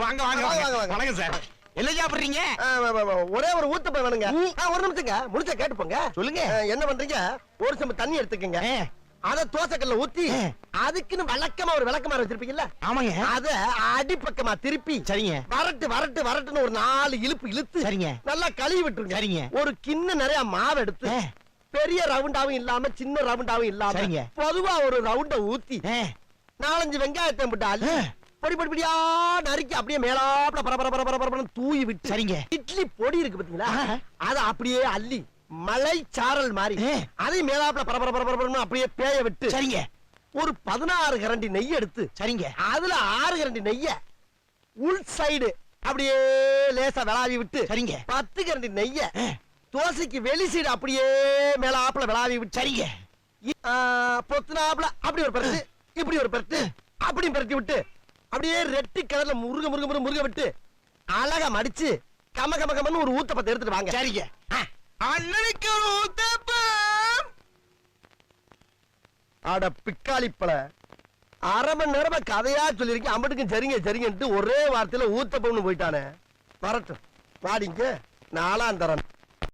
வாங்க வாங்க வாங்க வணக்கம் சார். என்ன சாப்பிடுறீங்க? ஒரே ஒரு ஊத்தப்பம் வேணுங்க. ஒரு நிமிஷங்க முடிச்ச கேட்டு போங்க. சொல்லுங்க. என்ன பண்றீங்க? ஒரு செம்பு தண்ணி எடுத்துக்கங்க. அத தோசைக்கல்ல ஊத்தி அதுக்குன்னு வழக்கமா ஒரு விளக்கமாறு வச்சிருப்பீங்கல்ல? ஆமாங்க. அத அடிப்பக்கமா திருப்பி சரிங்க. வரட்டு வரட்டு வரட்டுன்னு ஒரு 4 இழுப்பு இழுத்து சரிங்க. நல்லா கழுவி விட்டுருங்க. சரிங்க. ஒரு கிண்ண நிறைய மாவு எடுத்து பெரிய ரவுண்டாவும் இல்லாம சின்ன ரவுண்டாவும் இல்லாம சரிங்க. பொதுவா ஒரு ரவுண்ட ஊத்தி 4-5 வெங்காயத்தை போட்டு அள்ளி பொடி பொடி பொடியா நறுக்கி அப்படியே மேலாப்ல பரபர தூவி விட்டு சரிங்க. இட்லி பொடி இருக்கு பாத்தீங்களா? அத அப்படியே அள்ளி மலை சாரல் மாதிரி அதை மேலாப்ல பரபர அப்படியே பேய விட்டு சரிங்க. ஒரு 16 கரண்டி நெய் எடுத்து சரிங்க. அதுல 6 கரண்டி நெய்ய உள் சைடு அப்படியே லேசா விளாவி விட்டு சரிங்க. 10 கரண்டி நெய்ய தோசைக்கு வெளி சைடு அப்படியே மேலாப்ல விளாவி விட்டு சரிங்க. பொத்துனாப்ல அப்படி ஒரு பரட்டு இப்படி ஒரு பரட்டு அப்படி பரட்டி விட்டு அப்படியே ரெட்டி கலர்ல முருக முருக முருக முருக விட்டு அழகா மடிச்சு கம கம கமன்னு ஒரு ஊத்தப்பத்தை எடுத்துட்டு வாங்க. சரிங்க. அண்ணனுக்கு ஒரு ஊத்தப்பம். அட பிக்காளிப்பழ 1/2 மணி நேரமா கதையா சொல்லிருக்கேன். அம்பட்டுக்கும் சரிங்க சரிங்கன்ட்டு ஒரே வார்த்தையில ஊத்தப்பம்னு போயிட்டானே. வரட்டும் வாடிங்க. 4ஆம் தரம்